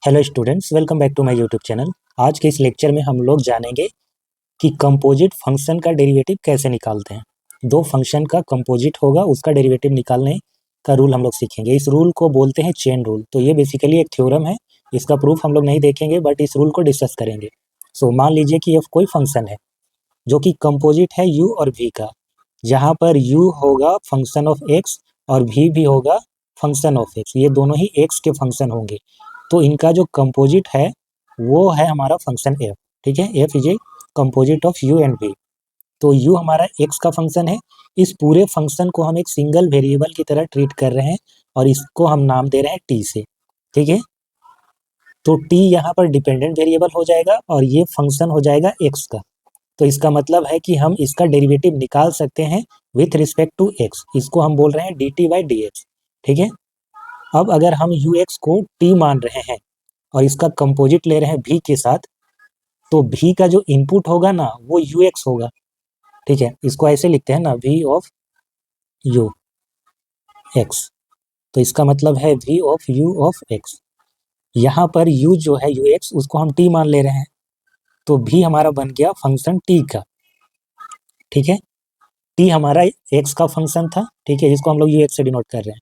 Hello students, welcome back to my YouTube channel. आज के इस लेक्चर में हम लोग जानेंगे कि कंपोजिट फंक्शन का डेरिवेटिव कैसे निकालते हैं। दो फंक्शन का कंपोजिट होगा, उसका डेरिवेटिव निकालने का रूल हम लोग सीखेंगे। इस रूल को बोलते हैं चेन रूल। तो ये बेसिकली एक थ्योरम है, इसका प्रूफ हम लोग नहीं देखेंगे बट इस रूल को डिस्कस करेंगे। सो मान लीजिए कि एफ कोई फंक्शन है जो कि कंपोजिट है u और v का, जहाँ पर u होगा फंक्शन ऑफ x और v भी होगा फंक्शन ऑफ x। ये दोनों ही x के फंक्शन होंगे, तो इनका जो कंपोजिट है वो है हमारा फंक्शन f। ठीक है, f is a composite of u and v। तो u हमारा x का फंक्शन है। इस पूरे फंक्शन को हम एक सिंगल वेरिएबल की तरह ट्रीट कर रहे हैं और इसको हम नाम दे रहे हैं t से। ठीक है, तो t यहाँ पर डिपेंडेंट वेरिएबल हो जाएगा और ये फंक्शन हो जाएगा x का। तो इसका मतलब है कि हम इसका डेरिवेटिव निकाल सकते हैं विथ रिस्पेक्ट टू x। इसको हम बोल रहे हैं dt बाई डी एक्स। ठीक है, अब अगर हम ux को t मान रहे हैं और इसका कंपोजिट ले रहे हैं v के साथ, तो v का जो इनपुट होगा ना वो ux होगा। ठीक है, इसको ऐसे लिखते हैं ना, v ऑफ ux। तो इसका मतलब है v of u of x। यहाँ पर u जो है ux, उसको हम t मान ले रहे हैं, तो v हमारा बन गया फंक्शन t का। ठीक है, t हमारा x का फंक्शन था। ठीक है, जिसको हम लोग ux से डिनोट कर रहे हैं।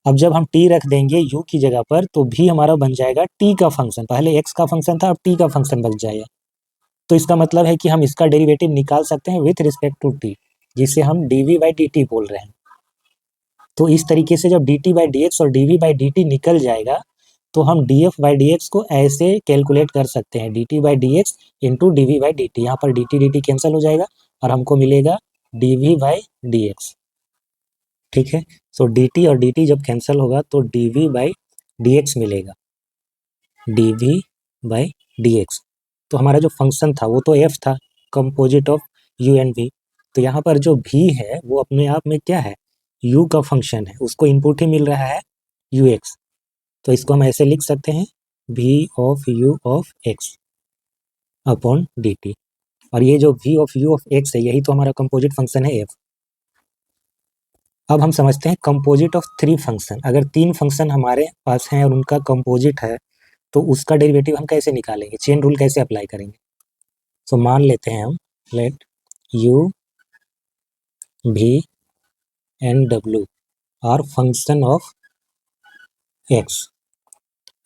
अब जब हम t रख देंगे u की जगह पर, तो v हमारा बन जाएगा t का फंक्शन। पहले x का फंक्शन था, अब t का फंक्शन बन जाएगा। तो इसका मतलब है कि हम इसका डेरिवेटिव निकाल सकते हैं विथ रिस्पेक्ट टू t, जिसे हम dv बाई dt बोल रहे हैं। तो इस तरीके से जब dt बाई dx और dv बाई dt निकल जाएगा, तो हम df बाई dx को ऐसे कैलकुलेट कर सकते हैं, dt by dx into dv by dt। यहाँ पर dt dt कैंसिल हो जाएगा और हमको मिलेगा dv बाई dx। ठीक है, सो dt और dt जब कैंसिल होगा तो dv बाई dx मिलेगा, dv बाई dx। तो हमारा जो फंक्शन था वो तो f था, composite of u and v। तो यहाँ पर जो v है वो अपने आप में क्या है, u का फंक्शन है, उसको इनपुट ही मिल रहा है ux। तो इसको हम ऐसे लिख सकते हैं v of u of x upon dt। और ये जो v of u of x है, यही तो हमारा कंपोजिट फंक्शन है f। अब हम समझते हैं कंपोजिट ऑफ थ्री फंक्शन। अगर तीन फंक्शन हमारे पास हैं और उनका कंपोजिट है, तो उसका डेरिवेटिव हम कैसे निकालेंगे, चेन रूल कैसे अप्लाई करेंगे। सो मान लेते हैं हम, let u v and w are function of x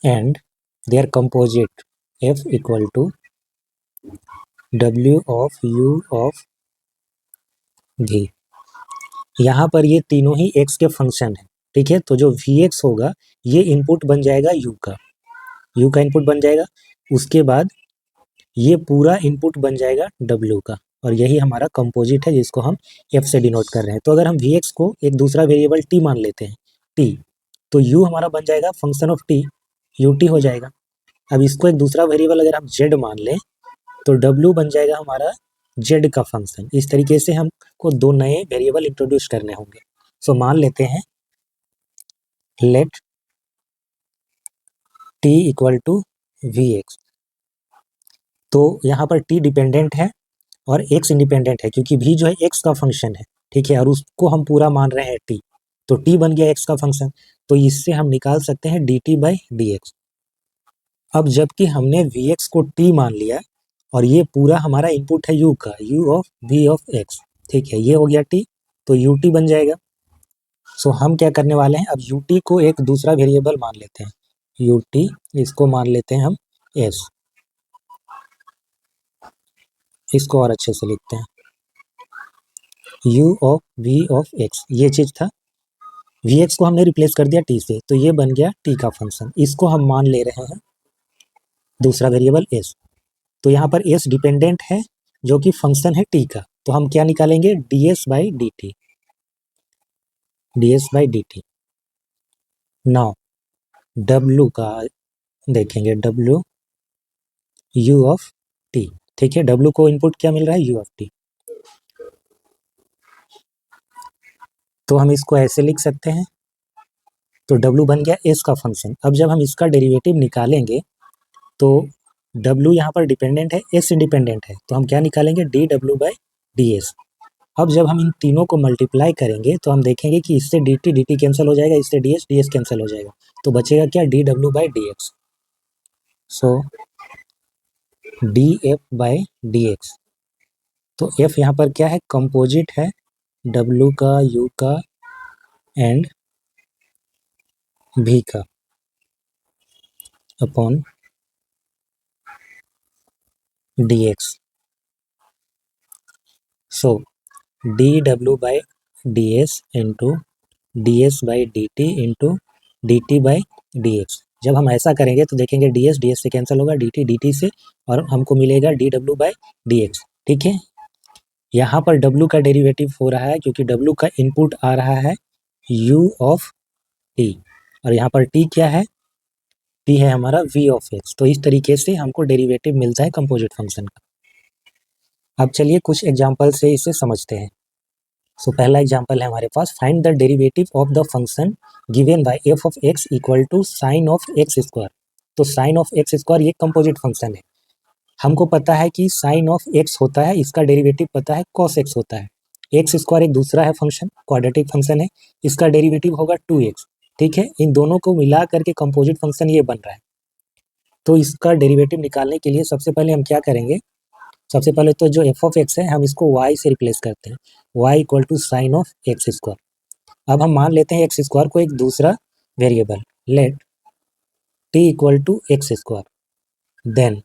and their composite f equal to w of u of v। यहाँ पर ये तीनों ही x के फंक्शन है। ठीक है, तो जो vx होगा ये इनपुट बन जाएगा u का, u का इनपुट बन जाएगा। उसके बाद ये पूरा इनपुट बन जाएगा w का, और यही हमारा कंपोजिट है जिसको हम f से डिनोट कर रहे हैं। तो अगर हम vx को एक दूसरा वेरिएबल t मान लेते हैं, t, तो u हमारा बन जाएगा फंक्शन ऑफ t, ut हो जाएगा। अब इसको एक दूसरा वेरिएबल अगर हम z मान लें, तो w बन जाएगा हमारा z का फंक्शन। इस तरीके से हमको दो नए वेरिएबल इंट्रोड्यूस करने होंगे। सो मान लेते हैं let t equal to vx। तो यहाँ पर t डिपेंडेंट है और x इंडिपेंडेंट है, क्योंकि v जो है x का फंक्शन है। ठीक है, और उसको हम पूरा मान रहे हैं t, तो t बन गया x का फंक्शन। तो इससे हम निकाल सकते हैं dt बाई dx। अब जबकि हमने vx को t मान लिया और ये पूरा हमारा इनपुट है u का, u of v of x। ठीक है, ये हो गया t, तो ut बन जाएगा। सो हम क्या करने वाले हैं, अब ut को एक दूसरा वेरिएबल मान लेते हैं, ut इसको मान लेते हैं हम s। इसको और अच्छे से लिखते हैं, u of v of x, ये चीज था। vx को हमने रिप्लेस कर दिया t से, तो ये बन गया t का फंक्शन। इसको हम मान ले रहे हैं दूसरा वेरिएबल s। तो यहाँ पर s डिपेंडेंट है जो कि फंक्शन है t का, तो हम क्या निकालेंगे, ds by dt, ds by dt। Now w का देखेंगे, w u ऑफ t। ठीक है, w को इनपुट क्या मिल रहा है, u ऑफ t। तो हम इसको ऐसे लिख सकते हैं, तो w बन गया s का फंक्शन। अब जब हम इसका डेरिवेटिव निकालेंगे, तो w यहाँ पर डिपेंडेंट है, s इंडिपेंडेंट है, तो हम क्या निकालेंगे, dw बाई ds। अब जब हम इन तीनों को मल्टीप्लाई करेंगे, तो हम देखेंगे कि इससे dt dt कैंसिल हो जाएगा, इससे ds ds कैंसिल हो जाएगा, तो बचेगा क्या, dw by dx। So D F by d x, तो एफ यहाँ पर क्या है, कंपोजिट है डब्ल्यू का, यू का एंड भी का upon D x. So D W by D S into D S by d t into d t by d x. जब हम ऐसा करेंगे तो देखेंगे डी एस से कैंसिल होगा, डी टी से, और हमको मिलेगा D W by d x. ठीक है, यहाँ पर डब्ल्यू का डेरिवेटिव हो रहा है क्योंकि डब्ल्यू का इनपुट आ रहा है यू ऑफ टी, और यहाँ पर टी क्या है, टी है हमारा वी ऑफ एक्स। तो इस तरीके से हमको डेरिवेटिव मिलता है कंपोजिट फंक्शन का। अब चलिए कुछ एग्जाम्पल से इसे समझते हैं। सो पहला एग्जाम्पल है हमारे पास, find the derivative of the function given by f of x equal to sine of x square. तो साइन ऑफ एक्स स्क्वायर ये कंपोजिट फंक्शन है। हमको पता है कि साइन ऑफ एक्स होता है, इसका डेरिवेटिव पता है कॉस एक्स होता है। एक्स स्क्वायर एक दूसरा है फंक्शन, क्वाड्रेटिक फंक्शन है, इसका डेरिवेटिव होगा 2x। ठीक है, इन दोनों को मिला करके कंपोजिट फंक्शन ये बन रहा है। तो इसका डेरिवेटिव निकालने के लिए सबसे पहले हम क्या करेंगे, सबसे पहले तो जो एफ ऑफ एक्स है हम इसको y से रिप्लेस करते हैं, y equal to sine of x square. अब हम मान लेते हैं एक्स स्क्वायर को एक दूसरा variable, let t equal to x square, then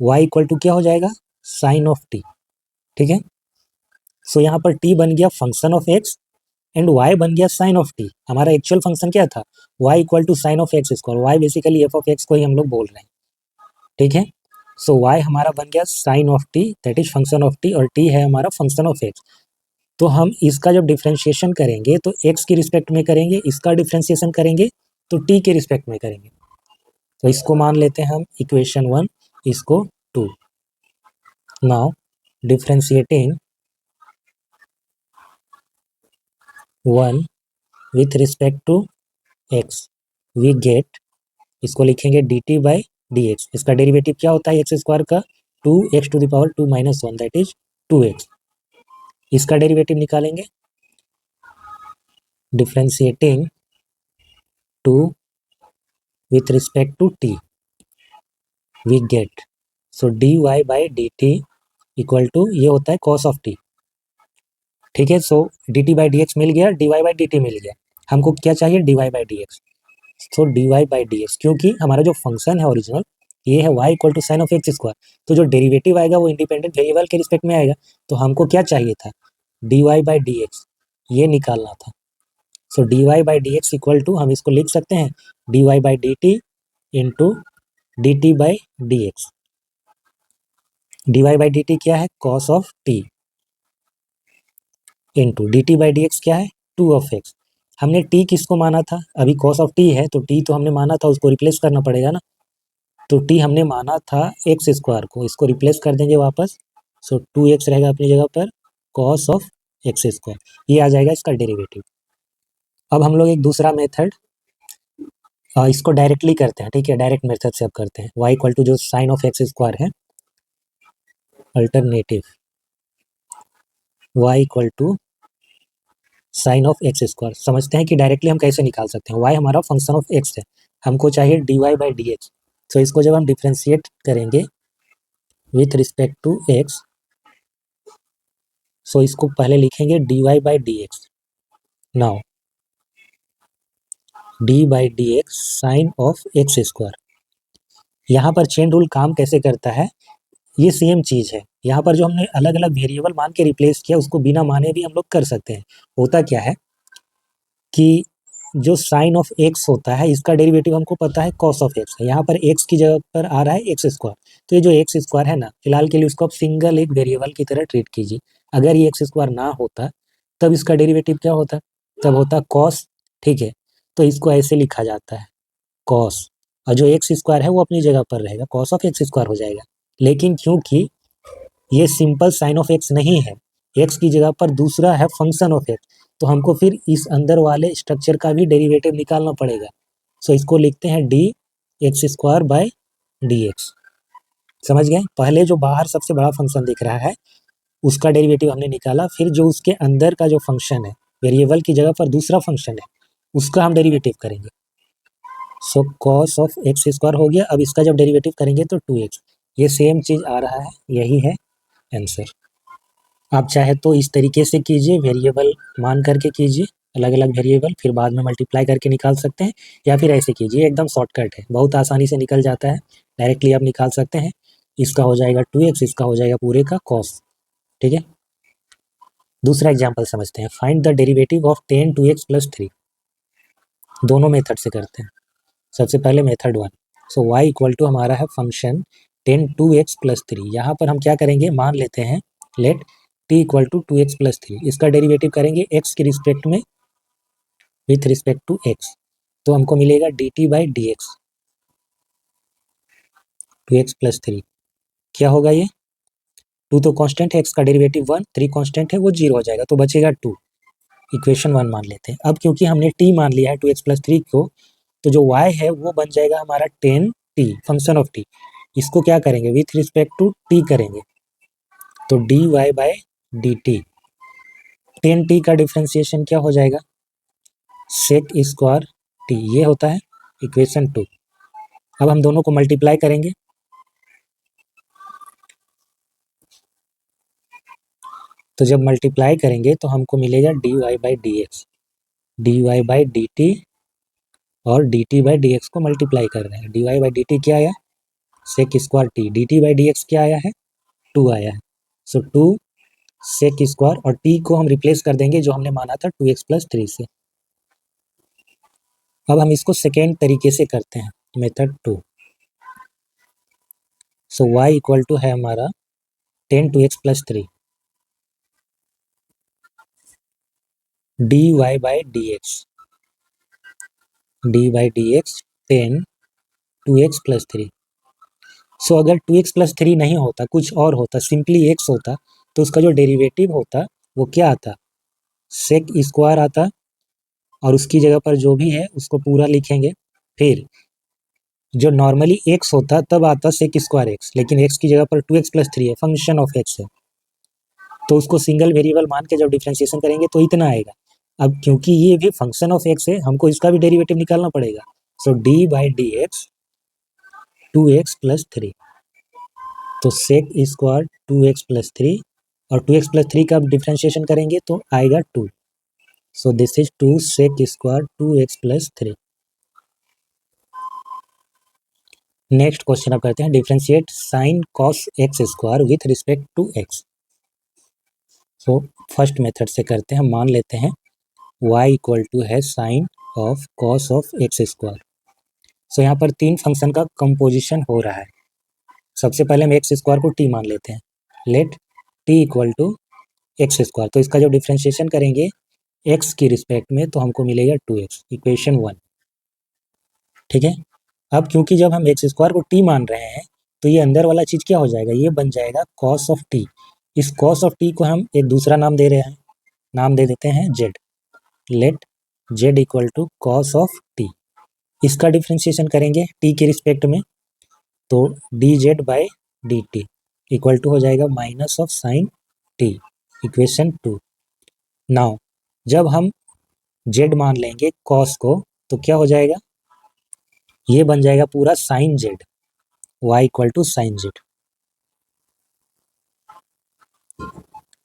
y equal to क्या हो जाएगा, साइन ऑफ t। ठीक है, सो यहाँ पर t बन गया function of x and y बन गया साइन ऑफ t। हमारा एक्चुअल फंक्शन क्या था, y equal to sine of x square, y basically f of x को ही हम लोग बोल रहे हैं। ठीक है, सो y हमारा बन गया sine of t, that is function of t, और t है हमारा फंक्शन ऑफ x। तो हम इसका जब डिफ्रेंशिएशन करेंगे तो x की रिस्पेक्ट में करेंगे, इसका डिफ्रेंशिएशन करेंगे तो t के रिस्पेक्ट में करेंगे। तो इसको मान लेते हैं हम इक्वेशन 1, इसको 2। Now differentiating 1 with respect to x, we get, इसको लिखेंगे d t by d x. इसका डेरिवेटिव क्या होता है एक्स स्क्वायर का, 2x to the power 2 minus 1, that is 2x। इसका डेरिवेटिव निकालेंगे, differentiating 2 with respect to t, we get, so d y by d t equal to, ये होता है कॉस ऑफ t। ठीक है, so d t by d x मिल गया, d y by d t मिल गया, हमको क्या चाहिए, d y by d x. So d y by d x, क्योंकि हमारा जो फंक्शन है ओरिजिनल ये है y equal to sine of x square, तो जो डेरिवेटिव आएगा वो इंडिपेंडेंट वेरिएबल के रिस्पेक्ट में आएगा। तो हमको क्या चाहिए था, d y by d x, ये निकालना था। So d y by d x equal to, हम इसको लिख सकते हैं d y by d t into d t by d x. D y by d t क्या है, cos of t, into d t by d x क्या है, 2 of x. हमने t किसको माना था, अभी कॉस ऑफ t है तो t तो हमने माना था, उसको रिप्लेस करना पड़ेगा ना। तो t हमने माना था एक्स स्क्वायर को, इसको रिप्लेस कर देंगे वापस। सो 2x रहेगा अपनी जगह पर, कॉस ऑफ एक्स स्क्वायर, ये आ जाएगा इसका डेरिवेटिव। अब हम लोग एक दूसरा मेथड, इसको डायरेक्टली करते हैं। ठीक है, डायरेक्ट मेथड से अब करते हैं, y इक्वल टू जो साइन ऑफ एक्स स्क्वायर है, alternative y equal to sine of x square. समझते हैं कि डायरेक्टली हम कैसे निकाल सकते हैं। y हमारा फंक्शन ऑफ x है, हमको चाहिए d y by d x. तो इसको जब हम डिफ्रेंशिएट करेंगे with respect to x, so इसको पहले लिखेंगे d y by d x. Now d by d x sine of x square. यहाँ पर चेन रूल काम कैसे करता है, ये सेम चीज़ है। यहाँ पर जो हमने अलग अलग वेरिएबल मान के रिप्लेस किया, उसको बिना माने भी हम लोग कर सकते हैं। होता क्या है कि जो साइन ऑफ एक्स होता है, इसका डेरिवेटिव हमको पता है कॉस ऑफ एक्स है, यहाँ पर एक्स की जगह पर आ रहा है एक्स स्क्वायर। तो ये जो एक्स स्क्वायर है ना, फिलहाल के लिए उसको आप सिंगल एक वेरिएबल की तरह ट्रीट कीजिए। अगर ये एक्स स्क्वायर ना होता तब इसका डेरिवेटिव क्या होता, तब होता कॉस। ठीक है, तो इसको ऐसे लिखा जाता है कॉस, और जो एक्स स्क्वायर है वो अपनी जगह पर रहेगा, कॉस ऑफ एक्स स्क्वायर हो जाएगा। लेकिन क्योंकि ये सिंपल साइन ऑफ एक्स नहीं है, एक्स की जगह पर दूसरा है फंक्शन ऑफ एक्स, तो हमको फिर इस अंदर वाले स्ट्रक्चर का भी डेरिवेटिव निकालना पड़ेगा। सो इसको लिखते हैं D x square by D x. समझ गए, पहले जो बाहर सबसे बड़ा फंक्शन दिख रहा है उसका डेरिवेटिव हमने निकाला, फिर जो उसके अंदर का जो फंक्शन है, वेरिएबल की जगह पर दूसरा फंक्शन है, उसका हम डेरिवेटिव करेंगे। सो कॉस ऑफ एक्स स्क्वायर हो गया। अब इसका जब डेरिवेटिव करेंगे तो 2x, ये सेम चीज़ आ रहा है, यही है आंसर। आप चाहे तो इस तरीके से कीजिए, वेरिएबल मान करके कीजिए, अलग अलग वेरिएबल, फिर बाद में मल्टीप्लाई करके निकाल सकते हैं, या फिर ऐसे कीजिए, एकदम शॉर्टकट है, बहुत आसानी से निकल जाता है, डायरेक्टली आप निकाल सकते हैं। इसका हो जाएगा 2x, इसका हो जाएगा पूरे का कॉस। ठीक है, दूसरा एग्जाम्पल समझते हैं। Find the derivative of 10 2x + 3। दोनों मेथड से करते हैं। सबसे पहले method 1। So y equal to हमारा है फंक्शन 10 2x + 3। यहाँ पर हम क्या करेंगे, मान लेते हैं let t equal to 2x + 3। इसका डेरिवेटिव करेंगे x के रिस्पेक्ट में, विथ रिस्पेक्ट टू x। तो हमको मिलेगा dt/dx 2x + 3। क्या होगा ये, 2 तो कांस्टेंट है, x का डेरिवेटिव 1, 3 कांस्टेंट है, वो 0 हो जाएगा, तो बचेगा 2। इक्वेशन 1 मान लेते हैं। अब क्योंकि हमने t मान लिया है 2x + 3 को, तो जो y है वो बन जाएगा हमारा 10t, फंक्शन ऑफ t। इसको क्या करेंगे, विथ रिस्पेक्ट टू t करेंगे, तो dy/dt। 10t का डिफ्रेंसिएशन क्या हो जाएगा, सेक स्क्वायर t, ये होता है इक्वेशन 2। अब हम दोनों को मल्टीप्लाई करेंगे, तो जब मल्टीप्लाई करेंगे तो हमको मिलेगा dy/dx, dy/dt, और dt/dx को मल्टीप्लाई कर रहे हैं। dy/dt क्या आया, सेक स्क्वायर t, dt/dx क्या आया है, 2 आया है। सो 2 सेक स्क्वायर, और t को हम रिप्लेस कर देंगे जो हमने माना था 2x + 3 से। अब हम इसको सेकेंड तरीके से करते हैं, method 2। So y equal to है हमारा 10 2x + 3 dy/dx, dy/dx 10 2x + 3। सो अगर 2x + 3 नहीं होता, कुछ और होता, सिंपली x होता, तो उसका जो डेरिवेटिव होता वो क्या आता, सेक स्क्वायर आता, और उसकी जगह पर जो भी है उसको पूरा लिखेंगे। फिर जो नॉर्मली x होता तब आता सेक स्क्वायर x, लेकिन x की जगह पर 2x + 3 है, फंक्शन ऑफ x है, तो उसको सिंगल वेरिएबल मान के जब डिफ्रेंशिएशन करेंगे तो इतना आएगा। अब क्योंकि ये भी फंक्शन ऑफ x है, हमको इसका भी डेरिवेटिव निकालना पड़ेगा। सो dy/dx 2x + 3, तो सेक स्क्वायर 2x + 3, और 2x + 3 का डिफ्रेंशिएशन करेंगे तो आएगा 2। So this is 2 sec square 2x + 3। Next question आप करते हैं, differentiate sine cos x square with respect to x। So first method से करते हैं, मान लेते हैं y इक्वल टू है sine of cos of x square. So यहाँ पर 3 फंक्शन का कंपोजिशन हो रहा है। सबसे पहले हम एक्स स्क्वायर को t मान लेते हैं, let t equal to x square. तो इसका जब डिफ्रेंशिएशन करेंगे x की रिस्पेक्ट में तो हमको मिलेगा 2x, इक्वेशन 1। ठीक है, अब क्योंकि जब हम एक्स स्क्वायर को t मान रहे हैं तो ये अंदर वाला चीज़ क्या हो जाएगा, ये बन जाएगा कॉस ऑफ t। इस कॉस ऑफ t को हम एक दूसरा नाम दे रहे हैं, नाम दे देते हैं z। Let z equal to cos of t। इसका डिफ्रेंशिएशन करेंगे t के रिस्पेक्ट में, तो dz/dt इक्वल टू हो जाएगा minus of sine t, equation 2। Now जब हम z मान लेंगे कॉस को तो क्या हो जाएगा, ये बन जाएगा पूरा sine z, y equal to sine z,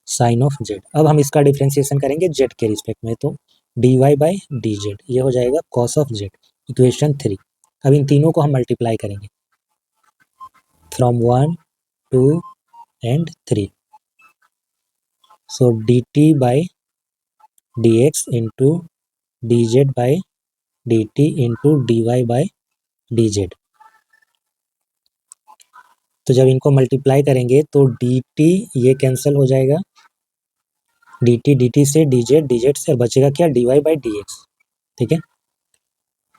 sine of z। अब हम इसका डिफ्रेंशिएशन करेंगे z के रिस्पेक्ट में, तो dy/dz ये हो जाएगा कॉस ऑफ z, इक्वेशन 3। अब इन तीनों को हम मल्टीप्लाई करेंगे from 1 2 and 3। So dt/dx into dz/dt into dy/dz। तो जब इनको मल्टीप्लाई करेंगे तो dt ये कैंसिल हो जाएगा, dt से dz से बचेगा क्या, dy/dx। ठीक है,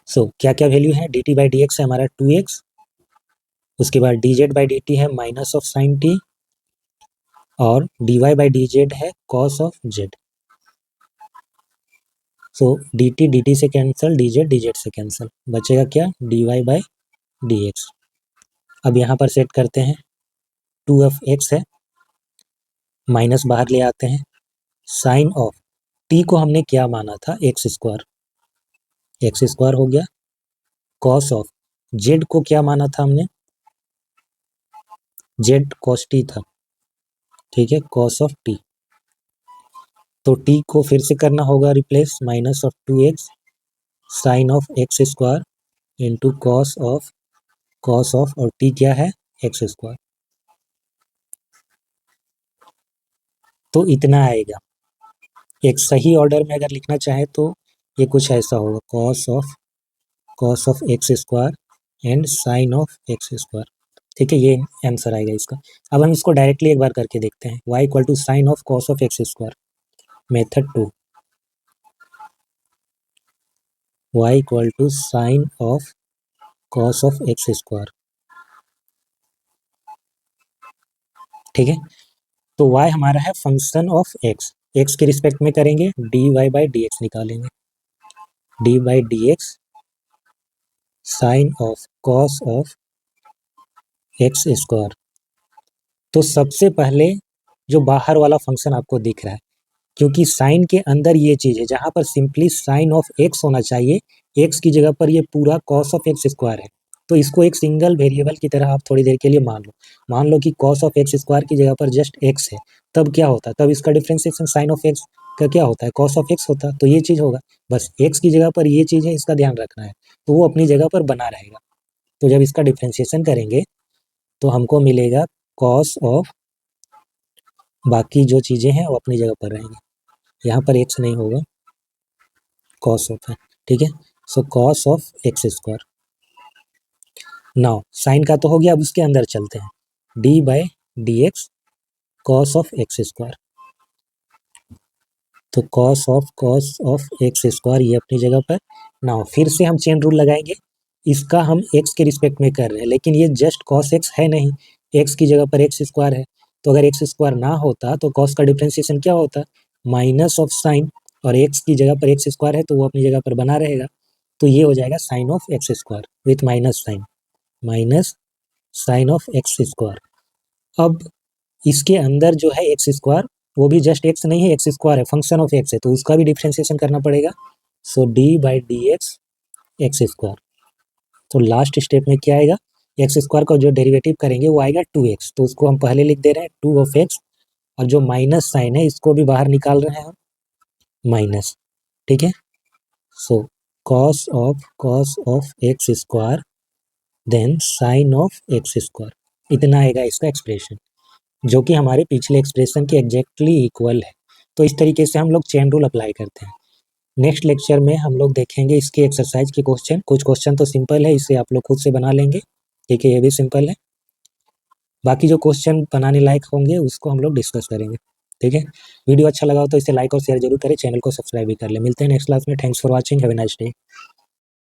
सो क्या क्या वैल्यू है, dt/dx है हमारा 2x, उसके बाद dz/dt है माइनस ऑफ साइन t, और dy/dz है cos of z। So dt से कैंसिल, dz से कैंसिल, बचेगा क्या, dy/dx। अब यहाँ पर सेट करते हैं 2f(x) है, माइनस बाहर ले आते हैं, साइन ऑफ t को हमने क्या माना था, एक्स स्क्वायर हो गया, कॉस ऑफ जेड को क्या माना था हमने, जेड कॉस टी था, ठीक है, कॉस ऑफ टी। तो टी को फिर से करना होगा replace, minus of 2x sine of x square into cos of और टी क्या है, एक्स स्क्वायर। तो इतना आएगा। एक सही ऑर्डर में अगर लिखना चाहे तो ये कुछ ऐसा होगा, cos of x square and sine of x square, ठीक है, ये आंसर आएगा इसका। अब हम इसको डायरेक्टली एक बार करके देखते हैं, y equal to sine of cos of x square, method 2, y equal to sine of cos of x square, ठीक है। तो y हमारा है फंक्शन ऑफ x के रिस्पेक्ट में करेंगे, dy बाई डी एक्स निकालेंगे, d by d x sine of cos of x square. तो सबसे पहले जो बाहर वाला फंक्शन आपको दिख रहा है, क्योंकि साइन के अंदर ये चीज़ है, जहाँ पर सिंपली साइन ऑफ एक्स होना चाहिए, एक्स की जगह पर ये पूरा कॉस ऑफ एक्स स्क्वायर है। तो इसको एक सिंगल वेरिएबल की तरह आप थोड़ी देर के लिए मान लो कि कॉस ऑफ एक्स स्क्वायर की जगह पर जस्ट एक्स है, तब क्या होता है, तब इसका डिफ्रेंसिएशन साइन ऑफ एक्स का क्या होता है, कॉस ऑफ एक्स होता है। तो ये चीज़ होगा, बस एक्स की जगह पर ये चीज़ है, इसका ध्यान रखना है, तो वो अपनी जगह पर बना रहेगा। तो जब इसका डिफ्रेंसिएशन करेंगे तो हमको मिलेगा कॉस ऑफ, बाकी जो चीज़ें हैं वो अपनी जगह पर रहेंगी, यहाँ पर एक्स नहीं होगा, कॉस ऑफ है, ठीक है। So cos of x square. Now sine का तो हो गया, अब उसके अंदर चलते हैं, D by d x cos of x square. तो कॉस ऑफ एक्स स्क्वायर ये अपनी जगह पर। नाउ फिर से हम चेन रूल लगाएंगे, इसका हम एक्स के रिस्पेक्ट में कर रहे हैं, लेकिन ये जस्ट कॉस एक्स है नहीं, एक्स की जगह पर एक्स स्क्वायर है। तो अगर एक्स स्क्वायर ना होता तो कॉस का डिफ्रेंसिएशन क्या होता, माइनस ऑफ साइन, और एक्स की जगह पर एक्स स्क्वायर है तो वो अपनी जगह पर बना रहेगा। तो ये हो जाएगा sine of x square with minus sine of x square. अब इसके अंदर जो है एक्स स्क्वायर, वो भी जस्ट एक्स नहीं है, एक्स स्क्वायर है, फंक्शन ऑफ एक्स है, तो उसका भी डिफ्रेंसिएशन करना पड़ेगा। So d by d x x square. तो लास्ट स्टेप में क्या आएगा, एक्स स्क्वायर का जो डेरिवेटिव करेंगे वो आएगा 2x, तो उसको हम पहले लिख दे रहे हैं 2 ऑफ एक्स, और जो माइनस साइन है इसको भी बाहर निकाल रहे हैं हम, माइनस, ठीक है। So cos of x square then sine of x square, इतना आएगा इसका एक्सप्रेशन, जो कि हमारे पिछले एक्सप्रेशन के एग्जैक्टली इक्वल है। तो इस तरीके से हम लोग चेन रूल अप्लाई करते हैं। नेक्स्ट लेक्चर में हम लोग देखेंगे इसके एक्सरसाइज के क्वेश्चन, कुछ क्वेश्चन तो सिंपल है, इसे आप लोग खुद से बना लेंगे, ठीक है, ये भी सिंपल है। बाकी जो क्वेश्चन बनाने लायक होंगे उसको हम लोग डिस्कस करेंगे, ठीक है। वीडियो अच्छा लगा हो तो इसे लाइक और शेयर जरूर करें, चैनल को सब्सक्राइब भी कर ले। मिलते हैं नेक्स्ट क्लास में, thanks for watching, have a nice day.